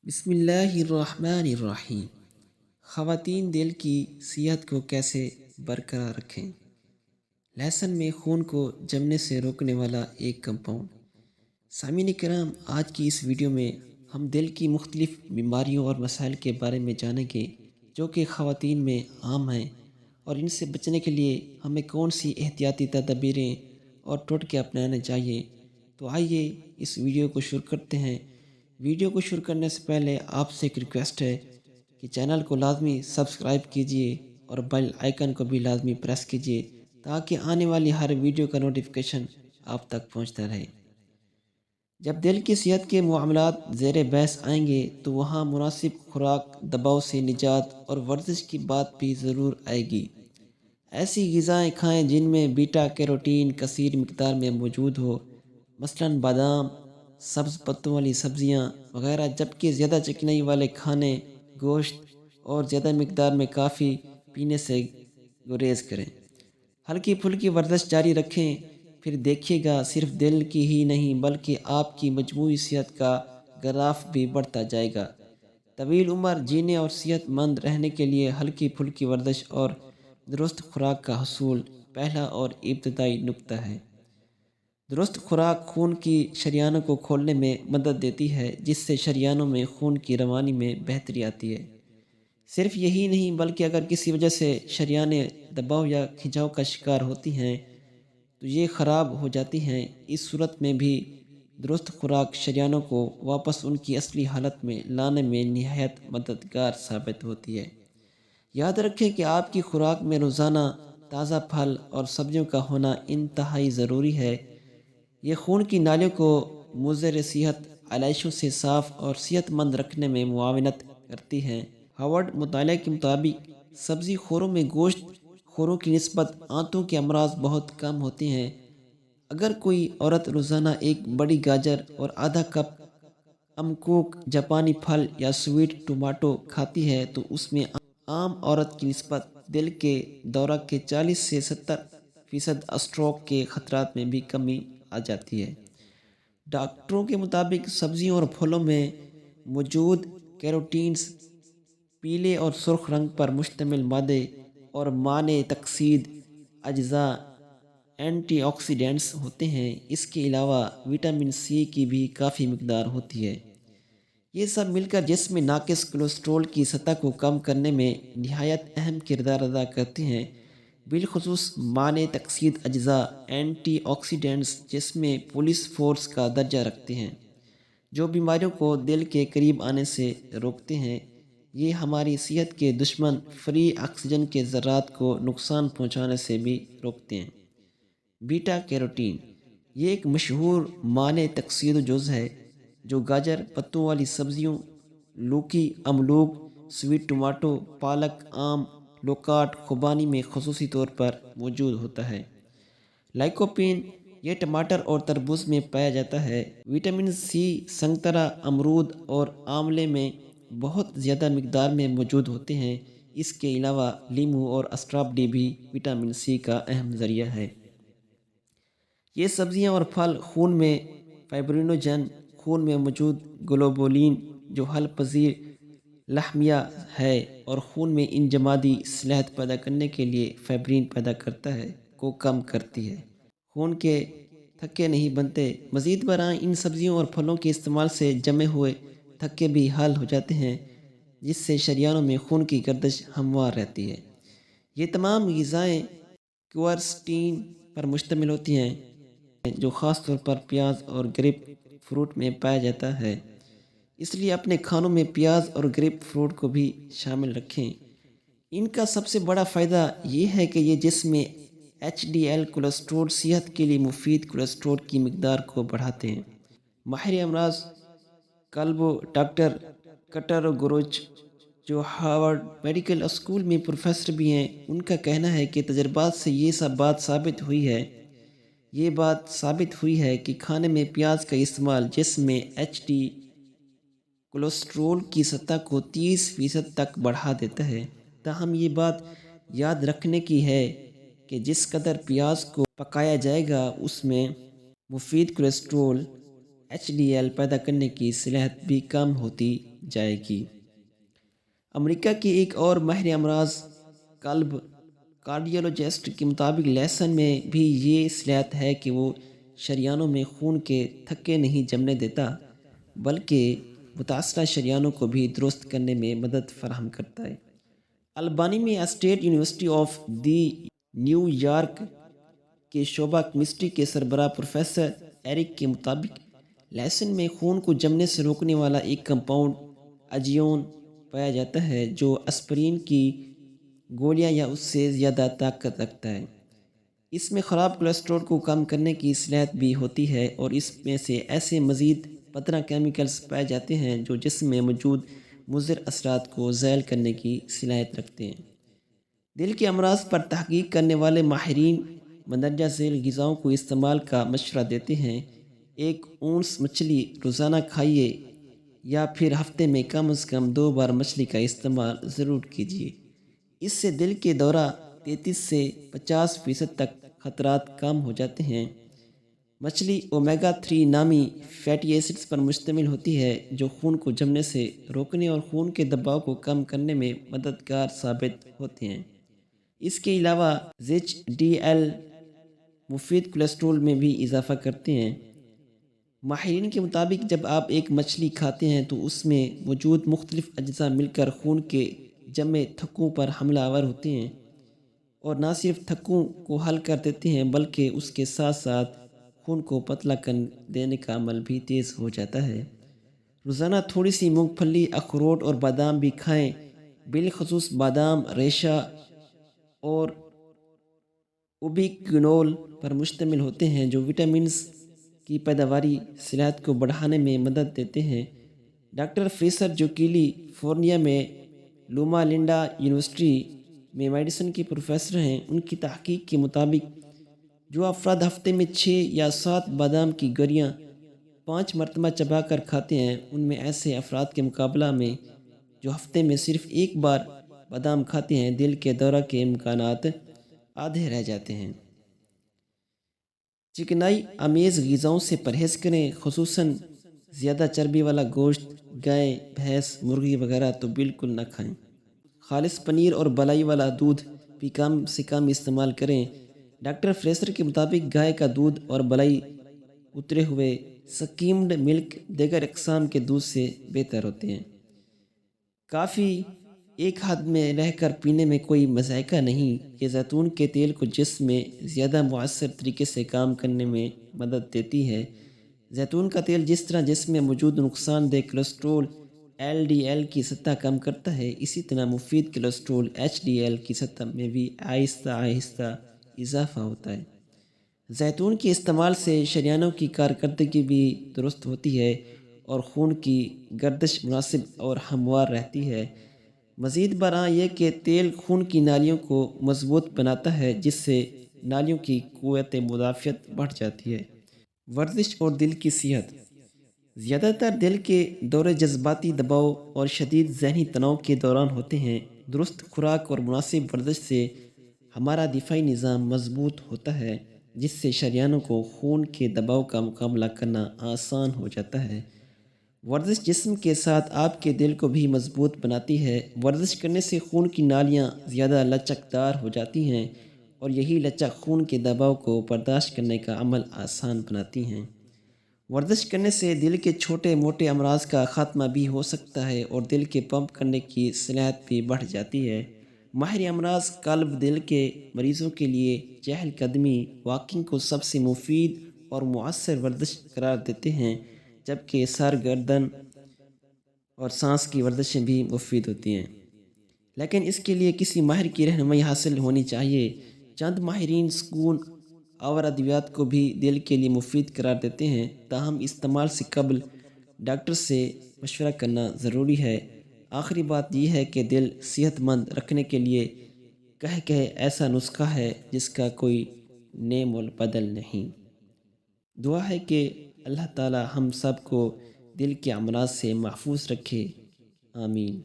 بسم اللہ الرحمن الرحیم۔ خواتین دل کی صحت کو کیسے برقرار رکھیں؟ لہسن میں خون کو جمنے سے روکنے والا ایک کمپاؤنڈ۔ سامعین کرام، آج کی اس ویڈیو میں ہم دل کی مختلف بیماریوں اور مسائل کے بارے میں جانیں گے جو کہ خواتین میں عام ہیں، اور ان سے بچنے کے لیے ہمیں کون سی احتیاطی تدابیریں اور ٹوٹکے اپنانے چاہیے۔ تو آئیے اس ویڈیو کو شروع کرتے ہیں۔ ویڈیو کو شروع کرنے سے پہلے آپ سے ایک ریکویسٹ ہے کہ چینل کو لازمی سبسکرائب کیجئے اور بیل آئیکن کو بھی لازمی پریس کیجئے تاکہ آنے والی ہر ویڈیو کا نوٹیفیکیشن آپ تک پہنچتا رہے۔ جب دل کی صحت کے معاملات زیر بحث آئیں گے تو وہاں مناسب خوراک، دباؤ سے نجات اور ورزش کی بات بھی ضرور آئے گی۔ ایسی غذائیں کھائیں جن میں بیٹا کیروٹین کثیر مقدار میں موجود ہو، مثلاً بادام، سبز پتوں والی سبزیاں وغیرہ، جبکہ زیادہ چکنائی والے کھانے، گوشت اور زیادہ مقدار میں کافی پینے سے گریز کریں۔ ہلکی پھلکی ورزش جاری رکھیں، پھر دیکھیے گا صرف دل کی ہی نہیں بلکہ آپ کی مجموعی صحت کا گراف بھی بڑھتا جائے گا۔ طویل عمر جینے اور صحت مند رہنے کے لیے ہلکی پھلکی ورزش اور درست خوراک کا حصول پہلا اور ابتدائی نقطہ ہے۔ درست خوراک خون کی شریانوں کو کھولنے میں مدد دیتی ہے، جس سے شریانوں میں خون کی روانی میں بہتری آتی ہے۔ صرف یہی نہیں بلکہ اگر کسی وجہ سے شریانیں دباؤ یا کھنچاؤ کا شکار ہوتی ہیں تو یہ خراب ہو جاتی ہیں۔ اس صورت میں بھی درست خوراک شریانوں کو واپس ان کی اصلی حالت میں لانے میں نہایت مددگار ثابت ہوتی ہے۔ یاد رکھیں کہ آپ کی خوراک میں روزانہ تازہ پھل اور سبزیوں کا ہونا انتہائی ضروری ہے۔ یہ خون کی نالیوں کو مضر صحت علائشوں سے صاف اور صحت مند رکھنے میں معاونت کرتی ہیں۔ ہارورڈ مطالعہ کے مطابق سبزی خوروں میں گوشت خوروں کی نسبت آنتوں کے امراض بہت کم ہوتے ہیں۔ اگر کوئی عورت روزانہ ایک بڑی گاجر اور آدھا کپ امکوک جاپانی پھل یا سویٹ ٹماٹو کھاتی ہے تو اس میں عام عورت کی نسبت دل کے دورہ کے 40 سے 70% اسٹروک کے خطرات میں بھی کمی آ جاتی ہے۔ ڈاکٹروں کے مطابق سبزیوں اور پھلوں میں موجود کیروٹینز، پیلے اور سرخ رنگ پر مشتمل مادے اور مانع تکسید اجزاء، اینٹی آکسیڈنٹس ہوتے ہیں۔ اس کے علاوہ وٹامن سی کی بھی کافی مقدار ہوتی ہے۔ یہ سب مل کر جسم میں ناقص کولیسٹرول کی سطح کو کم کرنے میں نہایت اہم کردار ادا کرتے ہیں۔ بالخصوص مانع تکسید اجزاء، اینٹی آکسیڈنٹس جسم میں پولیس فورس کا درجہ رکھتے ہیں جو بیماریوں کو دل کے قریب آنے سے روکتے ہیں۔ یہ ہماری صحت کے دشمن فری آکسیجن کے ذرات کو نقصان پہنچانے سے بھی روکتے ہیں۔ بیٹا کیروٹین یہ ایک مشہور مانع تکسید جز ہے جو گاجر، پتوں والی سبزیوں، لوکی، املوک، سویٹ ٹماٹو، پالک، آم، لوکاٹ، خوبانی میں خصوصی طور پر موجود ہوتا ہے۔ لائکوپین یہ ٹماٹر اور تربوز میں پایا جاتا ہے۔ وٹامن سی سنگترا، امرود اور آملے میں بہت زیادہ مقدار میں موجود ہوتے ہیں۔ اس کے علاوہ لیموں اور اسٹرابیری بھی وٹامن سی کا اہم ذریعہ ہے۔ یہ سبزیاں اور پھل خون میں فائبرینوجن، خون میں موجود گلوبولین جو حل پذیر لحمیہ ہے اور خون میں انجمادی اصلاحات پیدا کرنے کے لیے فائبرین پیدا کرتا ہے، کو کم کرتی ہے۔ خون کے تھکے نہیں بنتے۔ مزید برآں ان سبزیوں اور پھلوں کے استعمال سے جمے ہوئے تھکے بھی حل ہو جاتے ہیں، جس سے شریانوں میں خون کی گردش ہموار رہتی ہے۔ یہ تمام غذائیں کوارسٹین پر مشتمل ہوتی ہیں جو خاص طور پر پیاز اور گریپ فروٹ میں پایا جاتا ہے، اس لیے اپنے کھانوں میں پیاز اور گریپ فروٹ کو بھی شامل رکھیں۔ ان کا سب سے بڑا فائدہ یہ ہے کہ یہ جسم میں ایچ ڈی ایل کولیسٹرول، صحت کے لیے مفید کولیسٹرول کی مقدار کو بڑھاتے ہیں۔ ماہر امراض قلب ڈاکٹر کٹر گروچ، جو ہارورڈ میڈیکل اسکول میں پروفیسر بھی ہیں، ان کا کہنا ہے کہ تجربات سے یہ بات ثابت ہوئی ہے کہ کھانے میں پیاز کا استعمال جسم میں ایچ ڈی کولیسٹرول کی سطح کو 30% تک بڑھا دیتا ہے۔ تاہم یہ بات یاد رکھنے کی ہے کہ جس قدر پیاز کو پکایا جائے گا اس میں مفید کولیسٹرول ایچ ڈی ایل پیدا کرنے کی صلاحیت بھی کم ہوتی جائے گی۔ امریکہ کے ایک اور ماہر امراض قلب کارڈیولوجسٹ کے مطابق لہسن میں بھی یہ صلاحیت ہے کہ وہ شریانوں میں خون کے تھکے نہیں جمنے دیتا، بلکہ متاثرہ شریانوں کو بھی درست کرنے میں مدد فراہم کرتا ہے۔ البانی میں state university of the new York کے شعبہ کیمسٹری کے سربراہ پروفیسر ایرک کے مطابق لہسن میں خون کو جمنے سے روکنے والا ایک کمپاؤنڈ اجیون پایا جاتا ہے جو اسپرین کی گولیاں یا اس سے زیادہ طاقت رکھتا ہے۔ اس میں خراب کولیسٹرول کو کم کرنے کی صلاحیت بھی ہوتی ہے اور اس میں سے ایسے مزید 15 کیمیکلز پائے جاتے ہیں جو جسم میں موجود مضر اثرات کو ذیل کرنے کی صلاحیت رکھتے ہیں۔ دل کے امراض پر تحقیق کرنے والے ماہرین مندرجہ ذیل غذاؤں کو استعمال کا مشورہ دیتے ہیں۔ 1 اونس مچھلی روزانہ کھائیے یا پھر ہفتے میں کم از کم 2 بار مچھلی کا استعمال ضرور کیجیے۔ اس سے دل کے دورہ 33 سے 50% تک خطرات کم ہو جاتے ہیں۔ مچھلی اومیگا 3 نامی فیٹی ایسڈز پر مشتمل ہوتی ہے جو خون کو جمنے سے روکنے اور خون کے دباؤ کو کم کرنے میں مددگار ثابت ہوتے ہیں۔ اس کے علاوہ ایچ ڈی ایل مفید کولیسٹرول میں بھی اضافہ کرتے ہیں۔ ماہرین کے مطابق جب آپ ایک مچھلی کھاتے ہیں تو اس میں موجود مختلف اجزاء مل کر خون کے جمے تھکوں پر حملہ آور ہوتے ہیں اور نہ صرف تھکوں کو حل کر دیتے ہیں بلکہ اس کے ساتھ ساتھ خون کو پتلا کر دینے کا عمل بھی تیز ہو جاتا ہے۔ روزانہ تھوڑی سی مونگ پھلی، اخروٹ اور بادام بھی کھائیں۔ بالخصوص بادام ریشہ اور اوبیکینول پر مشتمل ہوتے ہیں جو وٹامنز کی پیداواری صلاحیت کو بڑھانے میں مدد دیتے ہیں۔ ڈاکٹر فریسر جو کیلی فورنیا میں لوما لنڈا یونیورسٹی میں میڈیسن کے پروفیسر ہیں، ان کی تحقیق کے مطابق جو افراد ہفتے میں 6 یا 7 بادام کی گریاں 5 مرتبہ چبا کر کھاتے ہیں، ان میں ایسے افراد کے مقابلہ میں جو ہفتے میں صرف 1 بار بادام کھاتے ہیں، دل کے دورہ کے امکانات آدھے رہ جاتے ہیں۔ چکنائی آمیز غذاؤں سے پرہیز کریں، خصوصاً زیادہ چربی والا گوشت، گائے، بھینس، مرغی وغیرہ تو بالکل نہ کھائیں۔ خالص پنیر اور بلائی والا دودھ بھی کم سے کم استعمال کریں۔ ڈاکٹر فریسر کے مطابق گائے کا دودھ اور بلائی اترے ہوئے سکیمڈ ملک دیگر اقسام کے دودھ سے بہتر ہوتے ہیں۔ کافی ایک حد میں رہ کر پینے میں کوئی مذائقہ نہیں۔ یہ زیتون کے تیل کو جسم میں زیادہ مؤثر طریقے سے کام کرنے میں مدد دیتی ہے۔ زیتون کا تیل جس طرح جسم میں موجود نقصان دہ کولیسٹرول ایل ڈی ایل کی سطح کم کرتا ہے، اسی طرح مفید کولیسٹرول ایچ ڈی ایل کی سطح میں بھی آہستہ آہستہ اضافہ ہوتا ہے۔ زیتون کے استعمال سے شریانوں کی کارکردگی بھی درست ہوتی ہے اور خون کی گردش مناسب اور ہموار رہتی ہے۔ مزید برآں یہ کہ تیل خون کی نالیوں کو مضبوط بناتا ہے جس سے نالیوں کی قوت مدافعت بڑھ جاتی ہے۔ ورزش اور دل کی صحت۔ زیادہ تر دل کے دورے جذباتی دباؤ اور شدید ذہنی تناؤ کے دوران ہوتے ہیں۔ درست خوراک اور مناسب ورزش سے ہمارا دفاعی نظام مضبوط ہوتا ہے جس سے شریانوں کو خون کے دباؤ کا مقابلہ کرنا آسان ہو جاتا ہے۔ ورزش جسم کے ساتھ آپ کے دل کو بھی مضبوط بناتی ہے۔ ورزش کرنے سے خون کی نالیاں زیادہ لچکدار ہو جاتی ہیں اور یہی لچک خون کے دباؤ کو برداشت کرنے کا عمل آسان بناتی ہیں۔ ورزش کرنے سے دل کے چھوٹے موٹے امراض کا خاتمہ بھی ہو سکتا ہے اور دل کے پمپ کرنے کی صلاحیت بھی بڑھ جاتی ہے۔ ماہر امراض قلب دل کے مریضوں کے لیے چہل قدمی واکنگ کو سب سے مفید اور مؤثر ورزش قرار دیتے ہیں، جبکہ سر، گردن اور سانس کی ورزشیں بھی مفید ہوتی ہیں، لیکن اس کے لیے کسی ماہر کی رہنمائی حاصل ہونی چاہیے۔ چند ماہرین سکون آور ادویات کو بھی دل کے لیے مفید قرار دیتے ہیں، تاہم استعمال سے قبل ڈاکٹر سے مشورہ کرنا ضروری ہے۔ آخری بات یہ ہے کہ دل صحت مند رکھنے کے لیے کہ ایسا نسخہ ہے جس کا کوئی نعم البدل نہیں۔ دعا ہے کہ اللہ تعالی ہم سب کو دل کے امراض سے محفوظ رکھے، آمین۔